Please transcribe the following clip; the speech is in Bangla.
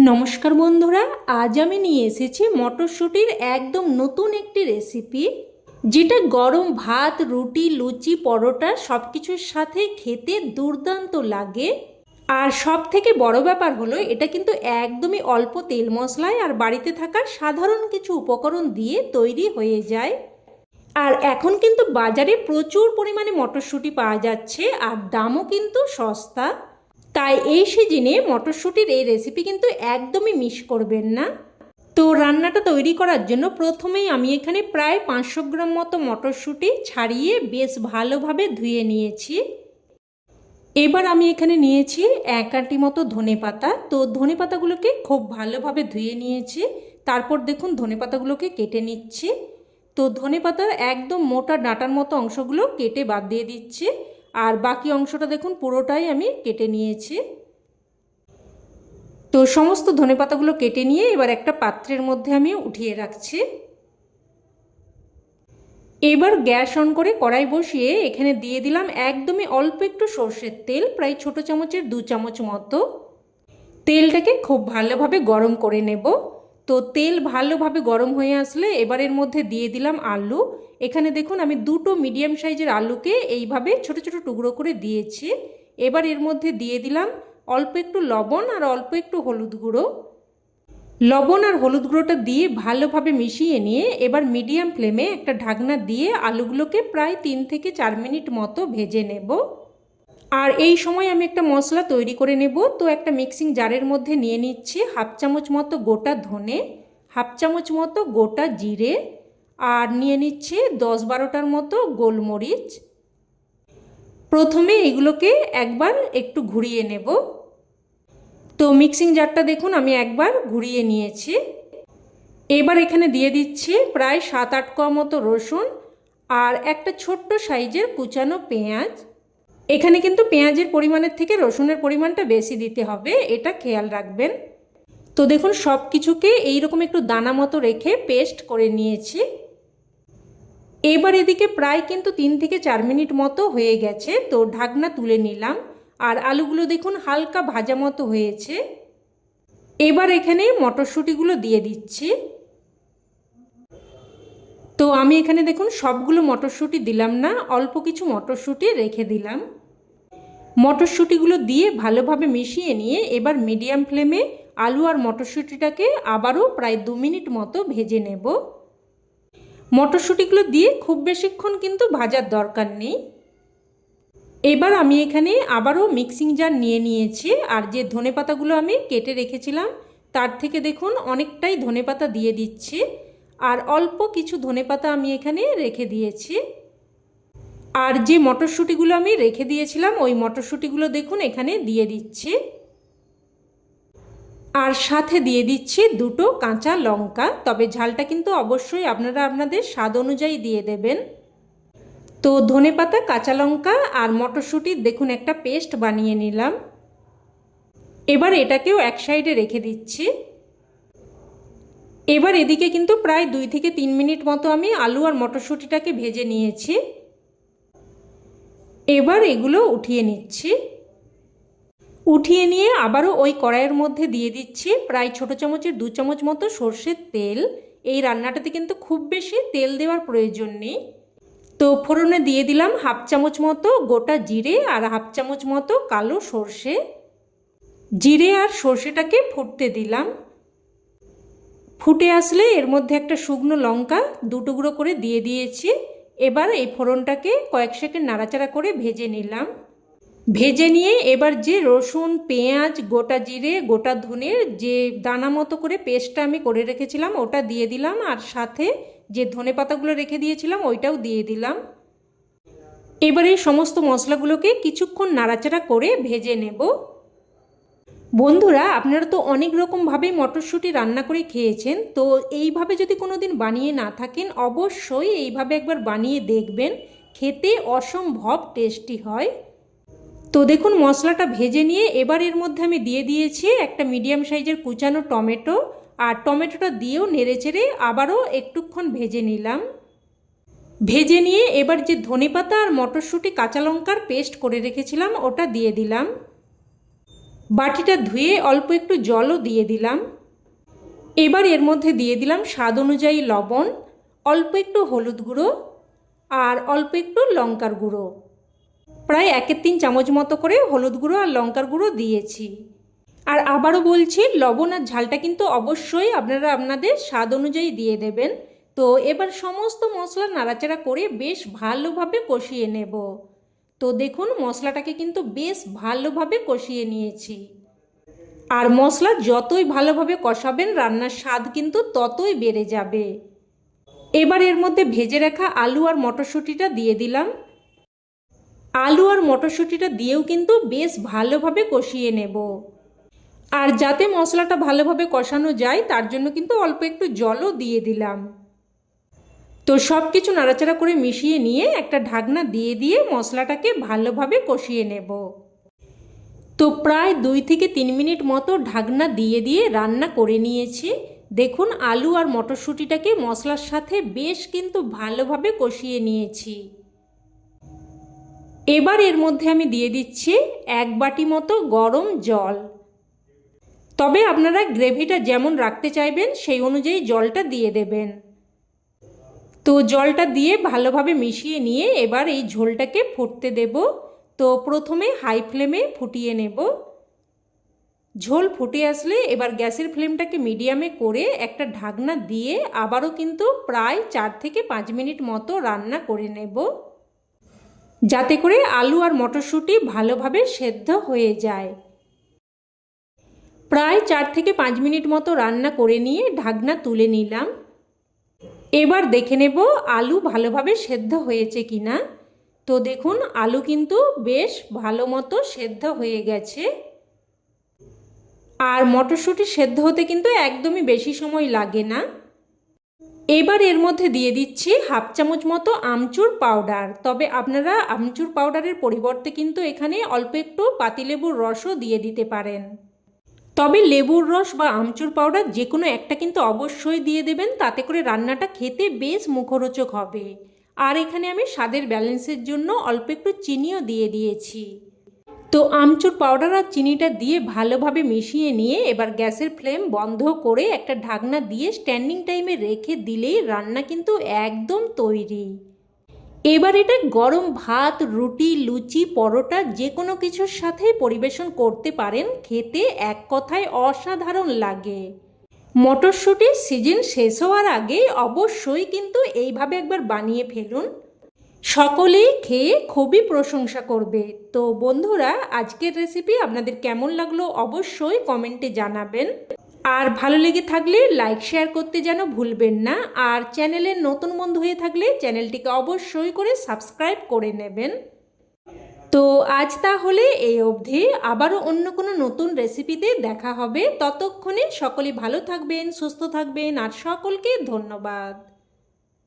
নমস্কার বন্ধুরা, আজ আমি নিয়ে এসেছি মটরশুঁটির একদম নতুন একটি রেসিপি, যেটা গরম ভাত, রুটি, লুচি, পরোটা সব কিছুর সাথে খেতে দুর্দান্ত লাগে। আর সব থেকে বড় ব্যাপার হলো এটা কিন্তু একদমই অল্প তেল মশলায় আর বাড়িতে থাকা সাধারণ কিছু উপকরণ দিয়ে তৈরি হয়ে যায়। আর এখন কিন্তু বাজারে প্রচুর পরিমাণে মটরশুঁটি পাওয়া যাচ্ছে আর দামও কিন্তু সস্তা। তাই এই সিজনে মটরশুঁটির এই রেসিপি কিন্তু একদমই মিস করবেন না। তো রান্নাটা তৈরি করার জন্য প্রথমেই আমি এখানে প্রায় 500 গ্রাম মতো মটরশুঁটি ছাড়িয়ে বেশ ভালোভাবে ধুয়ে নিয়েছি। এবার আমি এখানে নিয়েছি 1 আঁটি মতো ধনেপাতা। তো ধনেপাতাগুলোকে খুব ভালোভাবে ধুয়ে নিয়েছি। তারপর দেখুন ধনেপাতাগুলোকে কেটে নিচ্ছি। তো ধনেপাতার একদম মোটা ডাঁটার মতো অংশগুলো কেটে বাদ দিয়ে দিচ্ছি। আর বাকি অংশটা দেখুন পুরোটাই আমি কেটে নিয়েছি। তো সমস্ত ধনেপাতাগুলো কেটে নিয়ে এবার একটা পাত্রের মধ্যে আমি উঠিয়ে রাখছি। এবার গ্যাস অন করে কড়াই বসিয়ে এখানে দিয়ে দিলাম একদমই অল্প একটু সর্ষের তেল, প্রায় ছোট চামচের 2 চামচ মতো। তেলটাকে খুব ভালোভাবে গরম করে নেব। তো তেল ভালোভাবে গরম হয়ে আসলে এবার এর মধ্যে দিয়ে দিলাম আলু। এখানে দেখুন আমি দুটো মিডিয়াম সাইজের আলুকে এইভাবে ছোট ছোট টুকরো করে দিয়েছি। এবার এর মধ্যে দিয়ে দিলাম অল্প একটু লবণ আর অল্প একটু হলুদ গুঁড়ো। লবণ আর হলুদ গুঁড়োটা দিয়ে ভালোভাবে মিশিয়ে নিয়ে এবার মিডিয়াম ফ্লেমে একটা ঢাকনা দিয়ে আলুগুলোকে প্রায় 3 থেকে 4 মিনিট মতো ভেজে নেব। আর এই সময় আমি একটা মশলা তৈরি করে নেব। তো একটা মিক্সিং জারের মধ্যে নিয়ে নিচ্ছি 1/2 চামচ মতো গোটা ধনে, 1/2 চামচ মতো গোটা জিরে, আর নিয়ে নিচ্ছি 10-12টার মতো গোলমরিচ। প্রথমে এগুলোকে একবার একটু ঘুরিয়ে নেব। তো মিক্সিং জারটা দেখুন আমি একবার ঘুরিয়ে নিয়েছি। এবার এখানে দিয়ে দিচ্ছি প্রায় 7-8 কোয়া মতো রসুন আর একটা ছোট্ট সাইজের কুচানো পেঁয়াজ। এখানে কিন্তু পেঁয়াজের পরিমাণের থেকে রসুনের পরিমাণটা বেশি দিতে হবে, এটা খেয়াল রাখবেন। তো দেখুন সব কিছুকে এইরকম একটু দানা মতো রেখে পেস্ট করে নিয়েছি। এবার এদিকে প্রায় কিন্তু 3 থেকে 4 মিনিট মতো হয়ে গেছে। তো ঢাকনা তুলে নিলাম আর আলুগুলো দেখুন হালকা ভাজা মতো হয়েছে। এবার এখানে মটরশুঁটিগুলো দিয়ে দিচ্ছি। তো আমি এখানে দেখুন সবগুলো মটরশুঁটি দিলাম না, অল্প কিছু মটরশুঁটি রেখে দিলাম। মটরশুঁটিগুলো দিয়ে ভালোভাবে মিশিয়ে নিয়ে এবার মিডিয়াম ফ্লেমে আলু আর মটরশুঁটিটাকে আবারও প্রায় 2 মিনিট মতো ভেজে নেব। মটরশুঁটিগুলো দিয়ে খুব বেশিক্ষণ কিন্তু ভাজার দরকার নেই। এবার আমি এখানে আবারও মিক্সিং জার নিয়ে নিয়েছি আর যে ধনেপাতাগুলো আমি কেটে রেখেছিলাম তার থেকে দেখুন অনেকটাই ধনেপাতা দিয়ে দিচ্ছি। আর অল্প কিছু ধনেপাতা আমি এখানে রেখে দিয়েছি। আর যে মটরশুঁটিগুলো আমি রেখে দিয়েছিলাম ওই মটরশুঁটিগুলো দেখুন এখানে দিয়ে দিচ্ছি। আর সাথে দিয়ে দিচ্ছি 2টো কাঁচা লঙ্কা, তবে ঝালটা কিন্তু অবশ্যই আপনারা আপনাদের স্বাদ অনুযায়ী দিয়ে দেবেন। তো ধনেপাতা, কাঁচা লঙ্কা আর মটরশুঁটির দেখুন একটা পেস্ট বানিয়ে নিলাম। এবার এটাকেও এক সাইডে রেখে দিচ্ছি। এবার এদিকে কিন্তু প্রায় 2 থেকে 3 মিনিট মতো আমি আলু আর মটরশুঁটিটাকে ভেজে নিয়েছি। এবার এগুলো উঠিয়ে নিচ্ছি। উঠিয়ে নিয়ে আবারও ওই কড়াইয়ের মধ্যে দিয়ে দিচ্ছি প্রায় ছোট চামচের 2 চামচ মতো সর্ষের তেল। এই রান্নাটাতে কিন্তু খুব বেশি তেল দেওয়ার প্রয়োজন নেই। তো ফোড়নে দিয়ে দিলাম 1/2 চামচ মতো গোটা জিরে আর 1/2 চামচ মতো কালো সর্ষে। জিরে আর সর্ষেটাকে ফুটতে দিলাম। ফুটে আসলে এর মধ্যে একটা শুকনো লঙ্কা 2 টুকরো করে দিয়ে দিয়েছি। এবার এই ফোড়নটাকে কয়েক সেকেন্ড নাড়াচাড়া করে ভেজে নিলাম। ভেজে নিয়ে এবার যে রসুন, পেঁয়াজ, গোটা জিরে, গোটা ধনের যে দানা মতো করে পেস্টটা আমি করে রেখেছিলাম ওটা দিয়ে দিলাম। আর সাথে যে ধনেপাতাগুলো রেখে দিয়েছিলাম ওইটাও দিয়ে দিলাম। এবার এই সমস্ত মশলাগুলোকে কিছুক্ষণ নাড়াচাড়া করে ভেজে নেব। বন্ধুরা, আপনারা তো অনেক রকমভাবেই মটরশুঁটি রান্না করে খেয়েছেন। তো এইভাবে যদি কোনো দিন বানিয়ে না থাকেন অবশ্যই এইভাবে একবার বানিয়ে দেখবেন, খেতে অসম্ভব টেস্টি হয়। তো দেখুন মশলাটা ভেজে নিয়ে এবার এর মধ্যে আমি দিয়ে দিয়েছি একটা মিডিয়াম সাইজের কুচানো টমেটো। আর টমেটোটা দিয়েও নেড়েচেড়ে আবারও একটুক্ষণ ভেজে নিলাম। ভেজে নিয়ে এবার যে ধনেপাতা আর মটরশুঁটি, কাঁচা লঙ্কার পেস্ট করে রেখেছিলাম ওটা দিয়ে দিলাম। বাটিটা ধুয়ে অল্প একটু জলও দিয়ে দিলাম। এবার এর মধ্যে দিয়ে দিলাম স্বাদ অনুযায়ী লবণ, অল্প একটু হলুদ গুঁড়ো আর অল্প একটু লঙ্কার গুঁড়ো। প্রায় 1-3 চামচ মতো করে হলুদ গুঁড়ো আর লঙ্কার গুঁড়ো দিয়েছি। আর আবারও বলছি, লবণ আর ঝালটা কিন্তু অবশ্যই আপনারা আপনাদের স্বাদ অনুযায়ী দিয়ে দেবেন। তো এবার সমস্ত মশলা নাড়াচাড়া করে বেশ ভালোভাবে কষিয়ে নেব। তো দেখুন মশলাটাকে কিন্তু বেশ ভালোভাবে কষিয়ে নিয়েছি। আর মশলা যতই ভালোভাবে কষাবেন রান্নার স্বাদ কিন্তু ততই বেড়ে যাবে। এবার এর মধ্যে ভেজে রাখা আলু আর মটরশুঁটিটা দিয়ে দিলাম। আলু আর মটরশুঁটিটা দিয়েও কিন্তু বেশ ভালোভাবে কষিয়ে নেব। আর যাতে মশলাটা ভালোভাবে কষানো যায় তার জন্য কিন্তু অল্প একটু জলও দিয়ে দিলাম। তো সব কিছু নাড়াচাড়া করে মিশিয়ে নিয়ে একটা ঢাকনা দিয়ে দিয়ে মশলাটাকে ভালোভাবে কষিয়ে নেব। তো প্রায় 2-3 মিনিট মতো ঢাকনা দিয়ে দিয়ে রান্না করে নিয়েছি। দেখুন আলু আর মটরশুঁটিটাকে মশলার সাথে বেশ কিন্তু ভালোভাবে কষিয়ে নিয়েছি। এবার এর মধ্যে আমি দিয়ে দিচ্ছি 1 বাটি মতো গরম জল। তবে আপনারা গ্রেভিটা যেমন রাখতে চাইবেন সেই অনুযায়ী জলটা দিয়ে দেবেন। তো জলটা দিয়ে ভালোভাবে মিশিয়ে নিয়ে এবার এই ঝোলটাকে ফুটতে দেব। তো প্রথমে হাই ফ্লেমে ফুটিয়ে নেব। ঝোল ফুটে আসলে এবার গ্যাসের ফ্লেমটাকে মিডিয়ামে করে একটা ঢাকনা দিয়ে আবারও কিন্তু প্রায় 4-5 মিনিট মতো রান্না করে নেব, যাতে করে আলু আর মটরশুঁটি ভালোভাবে সেদ্ধ হয়ে যায়। প্রায় 4-5 মিনিট মতো রান্না করে নিয়ে ঢাকনা তুলে নিলাম। এবার দেখে নেব আলু ভালোভাবে সেদ্ধ হয়েছে কিনা। তো দেখুন আলু কিন্তু বেশ ভালো মতো সেদ্ধ হয়ে গেছে। আর মটরশুঁটি সেদ্ধ হতে কিন্তু একদমই বেশি সময় লাগে না। এবার এর মধ্যে দিয়ে দিচ্ছি 1/2 চামচ মতো আমচুর পাউডার। তবে আপনারা আমচুর পাউডারের পরিবর্তে কিন্তু এখানে অল্প একটু পাতিলেবুর রসও দিয়ে দিতে পারেন। তবে লেবুর রস বা আমচুর পাউডার যে কোনো একটা কিন্তু অবশ্যই দিয়ে দেবেন, তাতে করে রান্নাটা খেতে বেশ মুখরোচক হবে। আর এখানে আমি স্বাদের ব্যালেন্সের জন্য অল্প একটু চিনিও দিয়ে দিয়েছি। তো আমচুর পাউডার আর চিনিটা দিয়ে ভালোভাবে মিশিয়ে নিয়ে এবার গ্যাসের ফ্লেম বন্ধ করে একটা ঢাকনা দিয়ে স্ট্যান্ডিং টাইমে রেখে দিলেই রান্না কিন্তু একদম তৈরি। এবার এটা গরম ভাত, রুটি, লুচি, পরোটা যে কোনো কিছুর সাথেই পরিবেশন করতে পারেন। খেতে এক কথায় অসাধারণ লাগে। মটরশুঁটির সিজন শেষ হওয়ার আগে অবশ্যই কিন্তু এইভাবে একবার বানিয়ে ফেলুন। সকলেই খেয়ে খুবই প্রশংসা করবে। তো বন্ধুরা, আজকের রেসিপি আপনাদের কেমন লাগলো অবশ্যই কমেন্টে জানাবেন। আর ভালো লেগে থাকলে লাইক শেয়ার করতে যেন ভুলবেন না। আর চ্যানেলের নতুন বন্ধু হয়ে থাকলে চ্যানেলটিকে অবশ্যই করে সাবস্ক্রাইব করে নেবেন। তো আজ তাহলে এই অবধি, আবারও অন্য কোনো নতুন রেসিপিতে দেখা হবে। ততক্ষণে সকলে ভালো থাকবেন, সুস্থ থাকবেন আর সকলকে ধন্যবাদ।